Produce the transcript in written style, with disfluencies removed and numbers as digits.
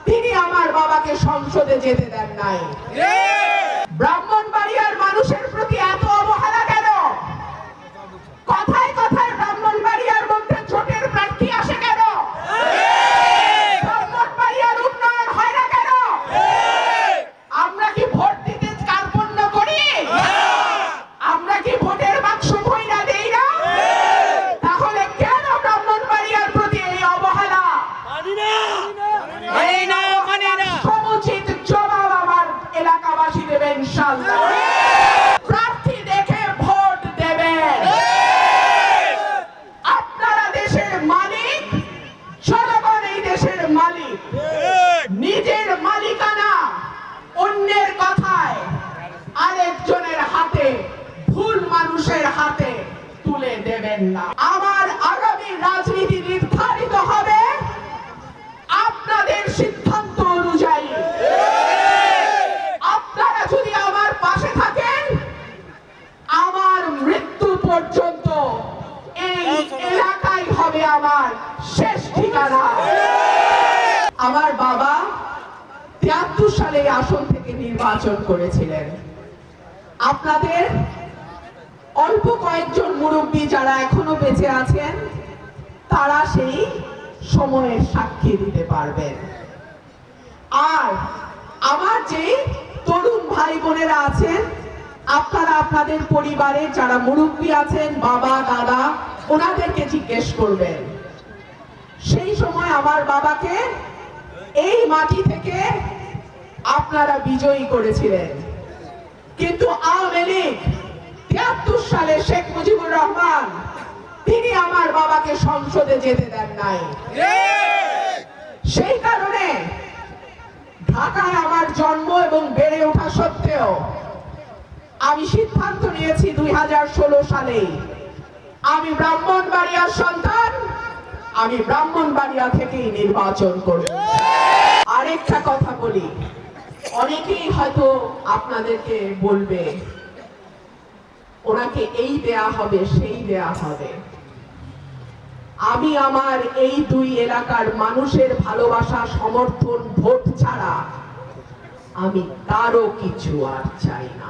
তিনি আমার বাবাকে সংসদে যেতে দেন নাই। ব্রাহ্মণবাড়িয়ার মানুষের প্রতি এত অবহেলা কেন? কথায় কথায় ব্রাহ্মণবাড়িয়ার মধ্যে জোটের প্রার্থী আসে কেন? ব্রাহ্মণবাড়িয়ার উন্নয়ন হয় না কেন? আমরা কি ভোট দিতে কার্পণ্য করি? আমরা কি ভোটের বাক্স ভইরা দেই না? তাহলে কেন ব্রাহ্মণবাড়িয়ার প্রতি এই অবহেলা? সমুচিত জবাব আমার এলাকাবাসী দেবে ইনশাআল্লাহ। প্রার্থী দেখে ভোট দেবেন। আপনারা দেশের মালিক, জনগণ এই দেশের মালিক। নিজের মালিকানা অন্যের কথায় আরেকজনের হাতে, ভুল মানুষের হাতে তুলে দেবেন না। আমার আগামী রাজনীতি নির্ধারিত হবে আপনাদের সিদ্ধান্ত অনুযায়ী। আপনারা যদি আমার পাশে থাকেন, আমার মৃত্যু পর্যন্ত এই এলাকায় হবে আমার শেষ ঠিকানা। আমার বাবা ৭৩ সালে আসন থেকে নির্বাচন করেছিলেন। আপনাদের অল্প কয়েকজন মুরব্বী যারা এখনো বেঁচে আছেন, তারা সেই সময়ের সাক্ষী দিতে পারবেন। আর আমার যে তরুণ ভাই বোনেরা আছেন, আপনারা আপনাদের পরিবারের যারা মুরব্বী আছেন, বাবা দাদা, ওনাদেরকে জিজ্ঞেস করবেন সেই সময় আমার বাবাকে এই মাটি থেকে আপনারা বিজয়ী করেছিলেন। কিন্তু আওয়ামী লীগ ৭৩ সালে শেখ মুজিবুর রহমান তিনি আমার বাবাকে সংসদে যেতে দেন নাই। সেই কারণে ঢাকায় আমার জন্ম এবং বেড়ে ওঠা সত্ত্বেও আমি সিদ্ধান্ত নিয়েছি ২০১৬ সালে আমি ব্রাহ্মণবাড়িয়ার সন্তান, আমি ব্রাহ্মণবাড়িয়া থেকেই নির্বাচন করব। আরেকটা কথা বলি, অনেকেই হয়তো আপনাদেরকে বলবে ওনাকে এই দেয়া হবে সেই দেয়া হবে। আমি আমার এই দুই এলাকার মানুষের ভালোবাসা, সমর্থন, ভোট ছাড়া আমি কারো কিছু আর চাই না।